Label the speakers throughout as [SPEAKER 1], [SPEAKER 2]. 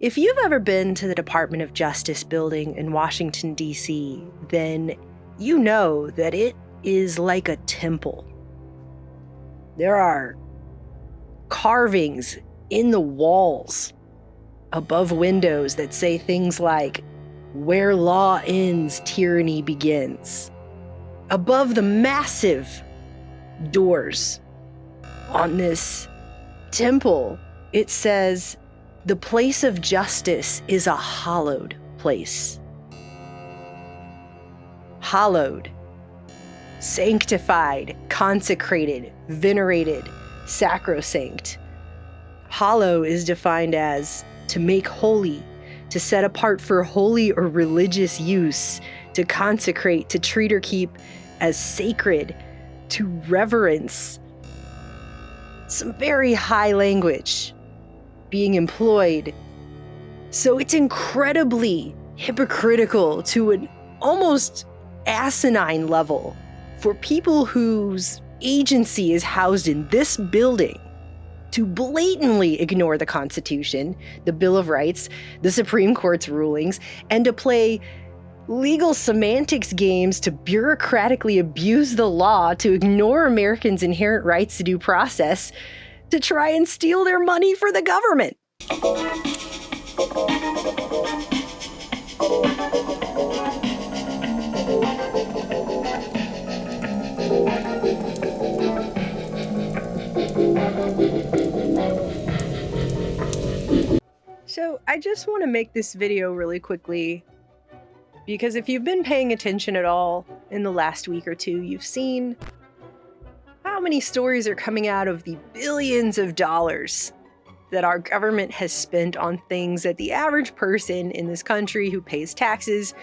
[SPEAKER 1] If you've ever been to the Department of Justice building in Washington, D.C., then you know that it is like a temple. There are carvings in the walls above windows that say things like, "Where law ends, tyranny begins." Above the massive doors on this temple, it says, "The place of justice is a hallowed place." Hallowed, sanctified, consecrated, venerated, sacrosanct. Hallow is defined as to make holy, to set apart for holy or religious use, to consecrate, to treat or keep as sacred, to reverence. Some very high language being employed. So it's incredibly hypocritical to an almost asinine level for people whose agency is housed in this building to blatantly ignore the Constitution, the Bill of Rights, the Supreme Court's rulings, and to play legal semantics games to bureaucratically abuse the law, to ignore Americans' inherent rights to due process, to try and steal their money for the government. So I just want to make this video really quickly, because if you've been paying attention at all in the last week or two, you've seen how many stories are coming out of the billions of dollars that our government has spent on things that the average person in this country who pays taxes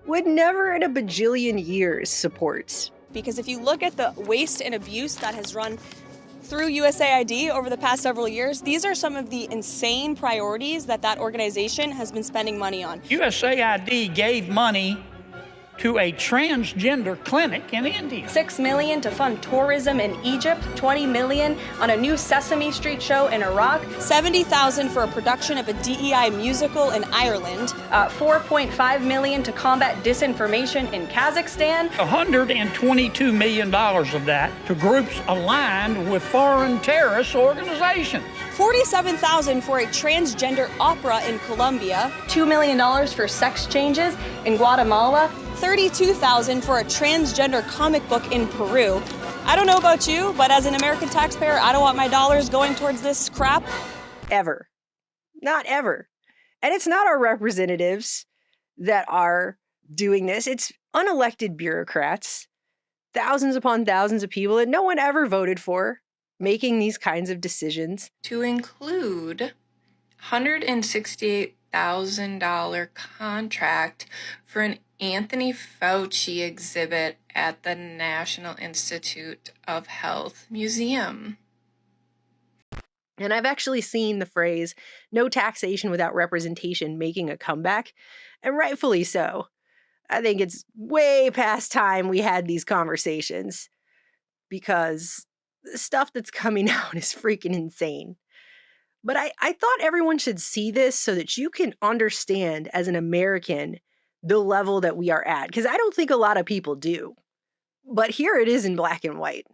[SPEAKER 1] would never in a bajillion years support.
[SPEAKER 2] Because if you look at the waste and abuse that has run through USAID over the past several years, these are some of the insane priorities that organization has been spending money on.
[SPEAKER 3] USAID gave money to a transgender clinic in India.
[SPEAKER 2] $6 million to fund tourism in Egypt, $20 million on a new Sesame Street show in Iraq, $70,000 for a production of a DEI musical in Ireland, $4.5 million to combat disinformation in Kazakhstan,
[SPEAKER 3] $122 million of that to groups aligned with foreign terrorist organizations.
[SPEAKER 2] $47,000 for a transgender opera in Colombia, $2 million for sex changes in Guatemala, $32,000 for a transgender comic book in Peru. I don't know about you, but as an American taxpayer, I don't want my dollars going towards this crap.
[SPEAKER 1] Ever. Not ever. And it's not our representatives that are doing this. It's unelected bureaucrats, thousands upon thousands of people that no one ever voted for, making these kinds of decisions.
[SPEAKER 4] To include $168,000 contract for an Anthony Fauci exhibit at the National Institute of Health Museum.
[SPEAKER 1] And I've actually seen the phrase, "no taxation without representation," making a comeback, and rightfully so. I think it's way past time we had these conversations, because the stuff that's coming out is freaking insane. But I thought everyone should see this so that you can understand as an American the level that we are at, because I don't think a lot of people do. But here it is in black and white.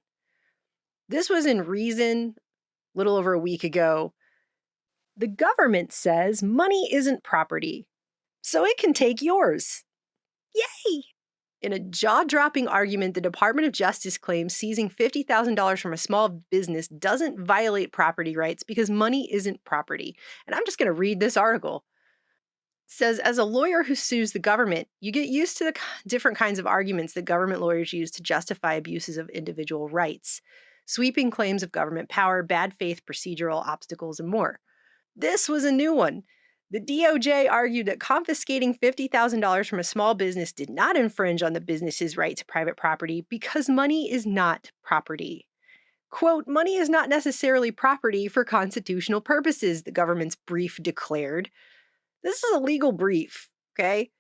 [SPEAKER 1] This was in Reason a little over a week ago. The government says money isn't property, so it can take yours. Yay! In a jaw-dropping argument, the Department of Justice claims seizing $50,000 from a small business doesn't violate property rights because money isn't property. And I'm just going to read this article. It says, as a lawyer who sues the government, you get used to the different kinds of arguments that government lawyers use to justify abuses of individual rights, sweeping claims of government power, bad faith, procedural obstacles, and more. This was a new one. The DOJ argued that confiscating $50,000 from a small business did not infringe on the business's right to private property because money is not property. Quote, money is not necessarily property for constitutional purposes, the government's brief declared. This is a legal brief, okay?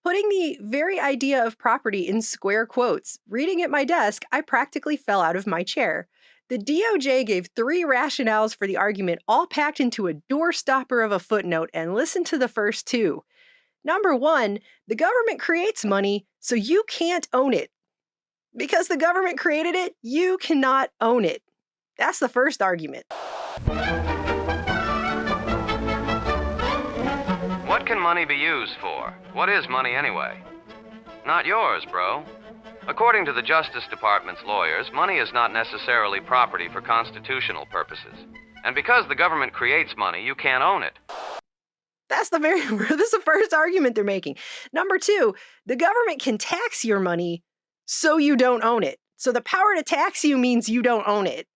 [SPEAKER 1] Putting the very idea of property in square quotes. Reading at my desk, I practically fell out of my chair. The DOJ gave 3 rationales for the argument, all packed into a doorstopper of a footnote, and listen to the first 2. Number 1, the government creates money, so you can't own it. Because the government created it, you cannot own it. That's the first argument.
[SPEAKER 5] What can money be used for? What is money anyway? Not yours, bro. According to the Justice Department's lawyers, money is not necessarily property for constitutional purposes. And because the government creates money, you can't own it.
[SPEAKER 1] This is the first argument they're making. Number 2, the government can tax your money, so you don't own it. So the power to tax you means you don't own it.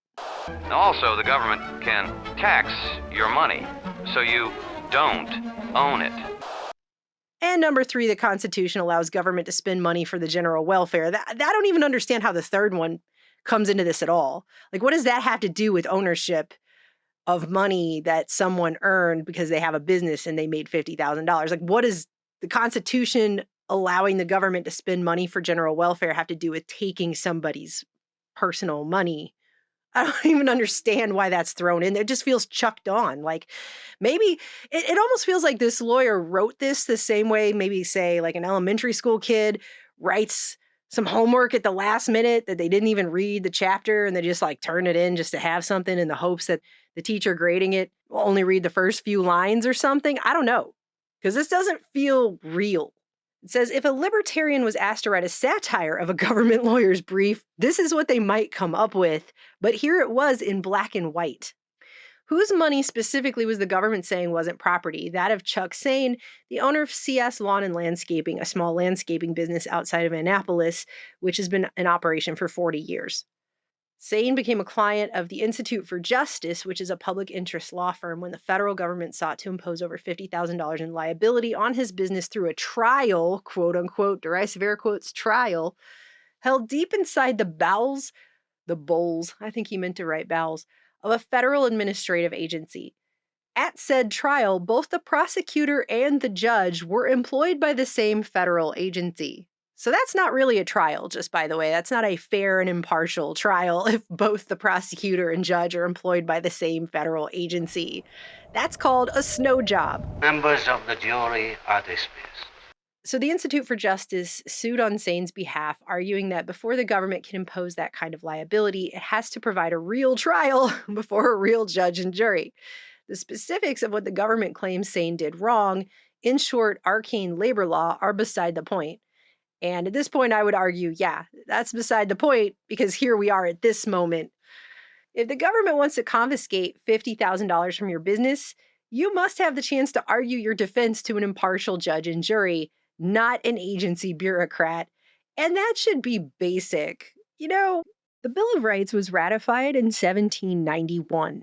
[SPEAKER 5] Also, the government can tax your money, so you don't own it.
[SPEAKER 1] And number 3, the Constitution allows government to spend money for the general welfare. I don't even understand how the third one comes into this at all. Like, what does that have to do with ownership of money that someone earned because they have a business and they made $50,000? Like, what does the Constitution allowing the government to spend money for general welfare have to do with taking somebody's personal money? I don't even understand why that's thrown in there. It just feels chucked on. Like, maybe it almost feels like this lawyer wrote this the same way, maybe say like an elementary school kid writes some homework at the last minute that they didn't even read the chapter and they just like turn it in just to have something in the hopes that the teacher grading it will only read the first few lines or something. I don't know, because this doesn't feel real. It says, if a libertarian was asked to write a satire of a government lawyer's brief, this is what they might come up with. But here it was in black and white. Whose money specifically was the government saying wasn't property? That of Chuck Sane, the owner of CS Lawn and Landscaping, a small landscaping business outside of Annapolis, which has been in operation for 40 years. Sane became a client of the Institute for Justice, which is a public interest law firm, when the federal government sought to impose over $50,000 in liability on his business through a trial, quote unquote, derisive air quotes, trial, held deep inside the bowels, I think he meant to write bowels, of a federal administrative agency. At said trial, both the prosecutor and the judge were employed by the same federal agency. So that's not really a trial, just by the way. That's not a fair and impartial trial if both the prosecutor and judge are employed by the same federal agency. That's called a snow job.
[SPEAKER 6] Members of the jury are dismissed.
[SPEAKER 1] So the Institute for Justice sued on Sane's behalf, arguing that before the government can impose that kind of liability, it has to provide a real trial before a real judge and jury. The specifics of what the government claims Sane did wrong, in short, arcane labor law, are beside the point. And at this point, I would argue, yeah, that's beside the point, because here we are at this moment. If the government wants to confiscate $50,000 from your business, you must have the chance to argue your defense to an impartial judge and jury, not an agency bureaucrat. And that should be basic. You know, the Bill of Rights was ratified in 1791.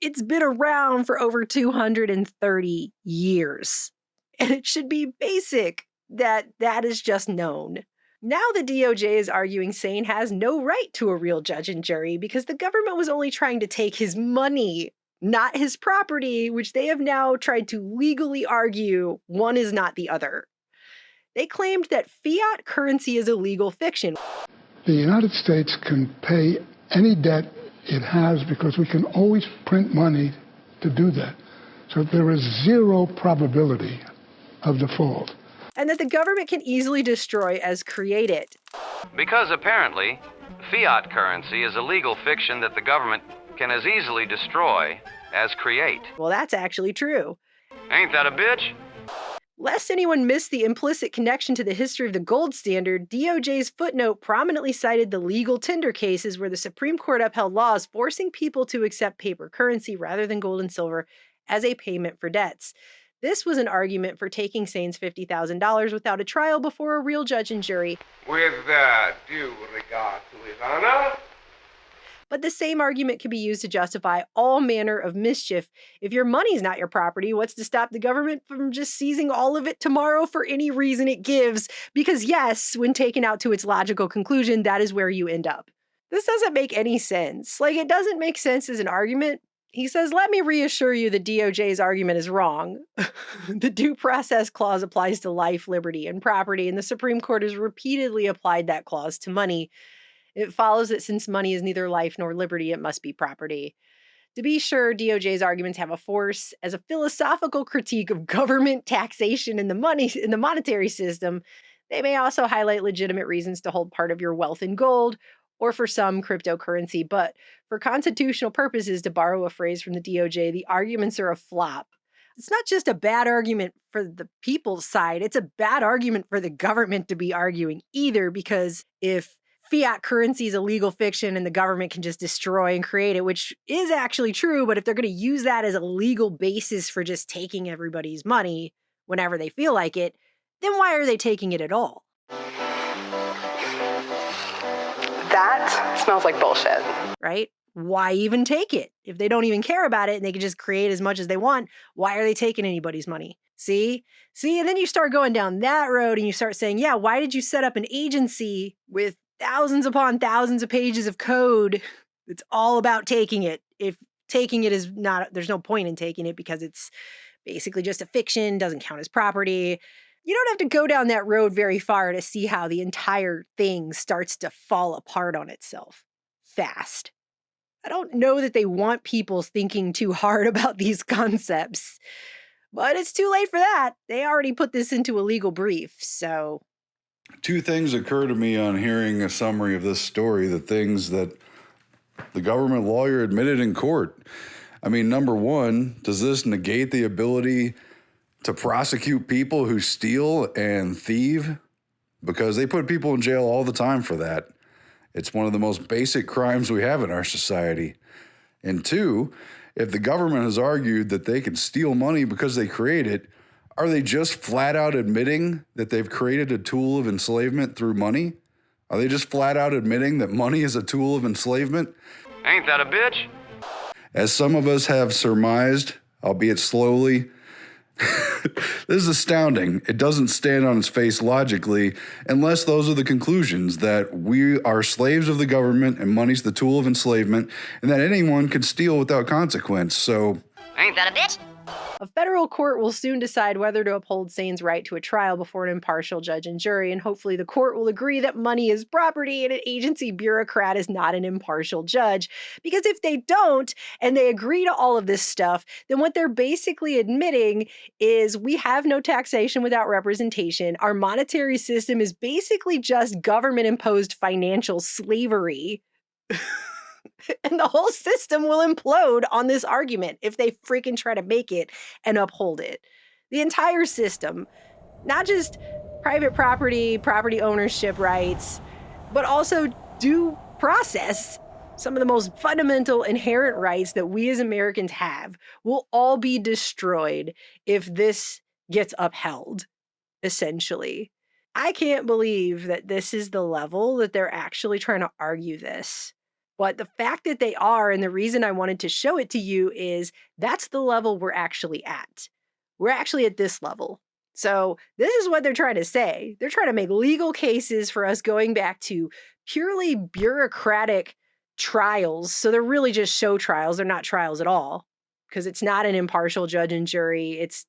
[SPEAKER 1] It's been around for over 230 years. And it should be basic that is just known. Now the DOJ is arguing Sane has no right to a real judge and jury because the government was only trying to take his money, not his property, which they have now tried to legally argue one is not the other. They claimed that fiat currency is a legal fiction.
[SPEAKER 7] The United States can pay any debt it has because we can always print money to do that. So there is zero probability of default.
[SPEAKER 1] And that the government can easily destroy as create it.
[SPEAKER 5] Because apparently, fiat currency is a legal fiction that the government can as easily destroy as create.
[SPEAKER 1] Well, that's actually true.
[SPEAKER 5] Ain't that a bitch?
[SPEAKER 1] Lest anyone miss the implicit connection to the history of the gold standard, DOJ's footnote prominently cited the legal tender cases where the Supreme Court upheld laws forcing people to accept paper currency rather than gold and silver as a payment for debts. This was an argument for taking Sane's $50,000 without a trial before a real judge and jury.
[SPEAKER 8] With due regard to his honor.
[SPEAKER 1] But the same argument can be used to justify all manner of mischief. If your money's not your property, what's to stop the government from just seizing all of it tomorrow for any reason it gives? Because yes, when taken out to its logical conclusion, that is where you end up. This doesn't make any sense. Like, it doesn't make sense as an argument. He says, let me reassure you the DOJ's argument is wrong. The Due Process Clause applies to life, liberty, and property, and the Supreme Court has repeatedly applied that clause to money. It follows that since money is neither life nor liberty, it must be property. To be sure, DOJ's arguments have a force. As a philosophical critique of government taxation in the monetary system, they may also highlight legitimate reasons to hold part of your wealth in gold or for some cryptocurrency. But for constitutional purposes, to borrow a phrase from the DOJ, the arguments are a flop. It's not just a bad argument for the people's side, it's a bad argument for the government to be arguing either, because if fiat currency is a legal fiction and the government can just destroy and create it, which is actually true, but if they're going to use that as a legal basis for just taking everybody's money whenever they feel like it, then why are they taking it at all?
[SPEAKER 2] That smells like bullshit.
[SPEAKER 1] Right? Why even take it? If they don't even care about it and they can just create as much as they want, why are they taking anybody's money? See? And then you start going down that road and you start saying, yeah, why did you set up an agency with thousands upon thousands of pages of code that's all about taking it? If taking it is not, there's no point in taking it because it's basically just a fiction, doesn't count as property. You don't have to go down that road very far to see how the entire thing starts to fall apart on itself fast. I don't know that they want people thinking too hard about these concepts, but it's too late for that. They already put this into a legal brief, so.
[SPEAKER 9] Two things occur to me on hearing a summary of this story, the things that the government lawyer admitted in court. I mean, number one, does this negate the ability to prosecute people who steal and thieve? Because they put people in jail all the time for that. It's one of the most basic crimes we have in our society. And two, if the government has argued that they can steal money because they create it, are they just flat out admitting that they've created a tool of enslavement through money? Are they just flat out admitting that money is a tool of enslavement?
[SPEAKER 5] Ain't that a bitch?
[SPEAKER 9] As some of us have surmised, albeit slowly, this is astounding. It doesn't stand on its face logically unless those are the conclusions, that we are slaves of the government and money's the tool of enslavement and that anyone can steal without consequence. So,
[SPEAKER 5] Ain't that a bitch?
[SPEAKER 1] A federal court will soon decide whether to uphold Sane's right to a trial before an impartial judge and jury, and hopefully the court will agree that money is property and an agency bureaucrat is not an impartial judge. Because if they don't, and they agree to all of this stuff, then what they're basically admitting is we have no taxation without representation. Our monetary system is basically just government-imposed financial slavery. And the whole system will implode on this argument if they freaking try to make it and uphold it. The entire system, not just private property, property ownership rights, but also due process, some of the most fundamental inherent rights that we as Americans have, will all be destroyed if this gets upheld, essentially. I can't believe that this is the level that they're actually trying to argue this. But the fact that they are, and the reason I wanted to show it to you, is that's the level we're actually at. We're actually at this level. So this is what they're trying to say. They're trying to make legal cases for us going back to purely bureaucratic trials. So they're really just show trials. They're not trials at all, because it's not an impartial judge and jury. It's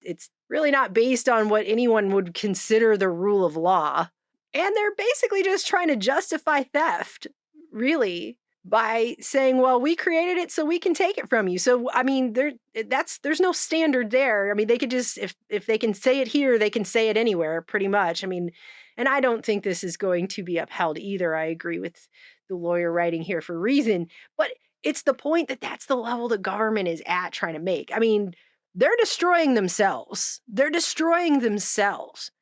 [SPEAKER 1] really not based on what anyone would consider the rule of law. And they're basically just trying to justify theft, really, by saying, well, we created it so we can take it from you. So, I mean, there's no standard there. I mean, they could just, if they can say it here, they can say it anywhere, pretty much. I mean, and I don't think this is going to be upheld either. I agree with the lawyer writing here for reason. But it's the point that that's the level the government is at trying to make. I mean, they're destroying themselves. They're destroying themselves.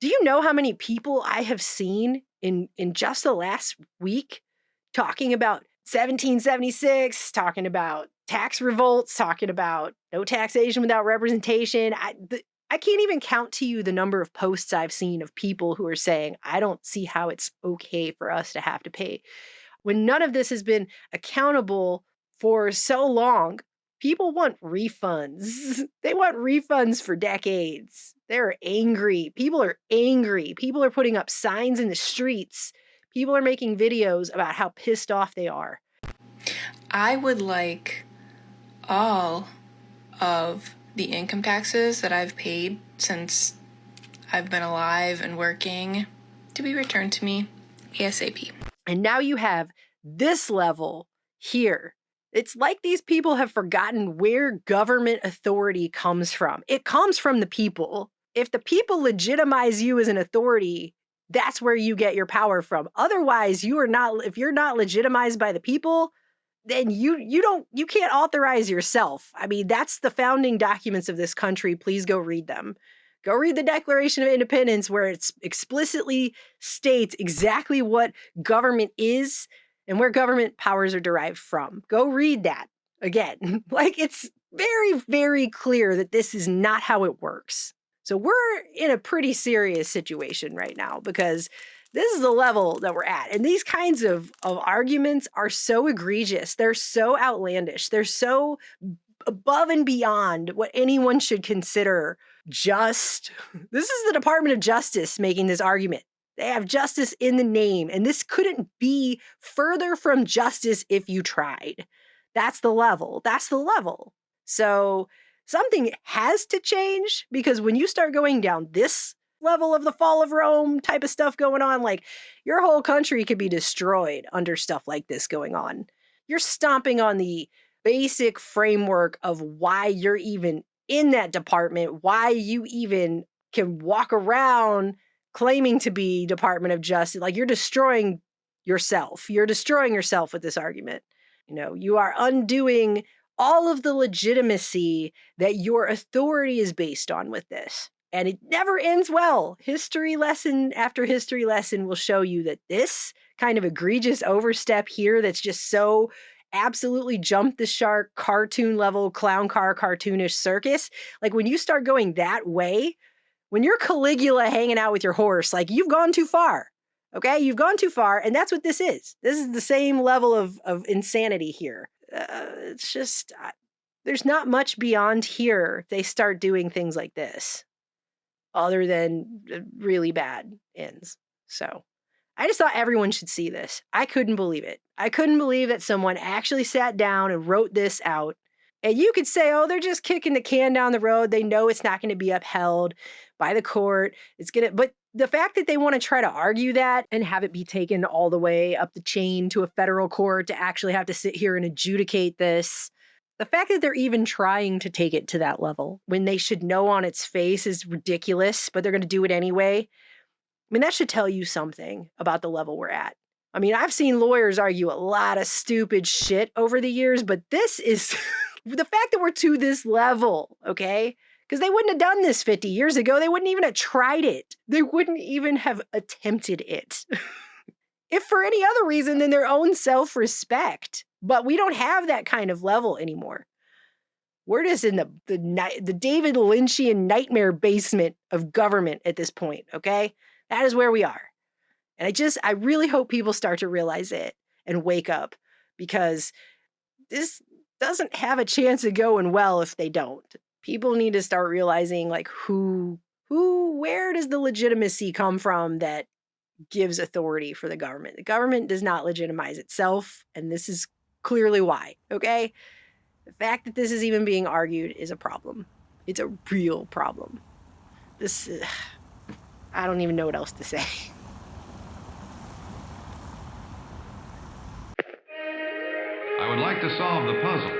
[SPEAKER 1] Do you know how many people I have seen in just the last week talking about 1776, talking about tax revolts, talking about no taxation without representation? I can't even count to you the number of posts I've seen of people who are saying, I don't see how it's okay for us to have to pay. When none of this has been accountable for so long, people want refunds. They want refunds for decades. They're angry. People are angry. People are putting up signs in the streets. People are making videos about how pissed off they are.
[SPEAKER 4] I would like all of the income taxes that I've paid since I've been alive and working to be returned to me ASAP.
[SPEAKER 1] And now you have this level here. It's like these people have forgotten where government authority comes from. It comes from the people. If the people legitimize you as an authority, that's where you get your power from. Otherwise, if you're not legitimized by the people, then you can't authorize yourself. I mean, that's the founding documents of this country. Please go read them. Go read the Declaration of Independence, where it explicitly states exactly what government is and where government powers are derived from. Go read that again. Like, it's very, very clear that this is not how it works. So we're in a pretty serious situation right now, because this is the level that we're at. And these kinds of arguments are so egregious. They're so outlandish. They're so above and beyond what anyone should consider just. This is the Department of Justice making this argument. They have justice in the name, and this couldn't be further from justice if you tried. That's the level. That's the level. So something has to change, because when you start going down this level of the fall of Rome type of stuff going on, like, your whole country could be destroyed under stuff like this going on. You're stomping on the basic framework of why you're even in that department, why you even can walk around claiming to be Department of Justice. Like, you're destroying yourself. You're destroying yourself with this argument. You know, you are undoing all of the legitimacy that your authority is based on with this. And it never ends well. History lesson after history lesson will show you that this kind of egregious overstep here, that's just so absolutely jump the shark, cartoon level, clown car, cartoonish circus. Like, when you start going that way, when you're Caligula hanging out with your horse, like, you've gone too far. Okay, you've gone too far, and that's what this is. This is the same level of insanity here. It's just, there's not much beyond here if they start doing things like this, other than really bad ends. So I just thought everyone should see this. I couldn't believe it. I couldn't believe that someone actually sat down and wrote this out. And you could say, oh, they're just kicking the can down the road. They know it's not going to be upheld by the court. But the fact that they want to try to argue that and have it be taken all the way up the chain to a federal court to actually have to sit here and adjudicate this, the fact that they're even trying to take it to that level when they should know on its face is ridiculous, but they're going to do it anyway. I mean, that should tell you something about the level we're at. I mean, I've seen lawyers argue a lot of stupid shit over the years, but this is the fact that we're to this level, okay? Because they wouldn't have done this 50 years ago. They wouldn't even have tried it. They wouldn't even have attempted it. If for any other reason than their own self-respect. But we don't have that kind of level anymore. We're just in the David Lynchian nightmare basement of government at this point, okay? That is where we are. And I really hope people start to realize it and wake up, because this doesn't have a chance of going well if they don't. People need to start realizing, like, where does the legitimacy come from that gives authority for the government? The government does not legitimize itself, and this is clearly why, okay? The fact that this is even being argued is a problem. It's a real problem. I don't even know what else to say.
[SPEAKER 5] I would like to solve the puzzle.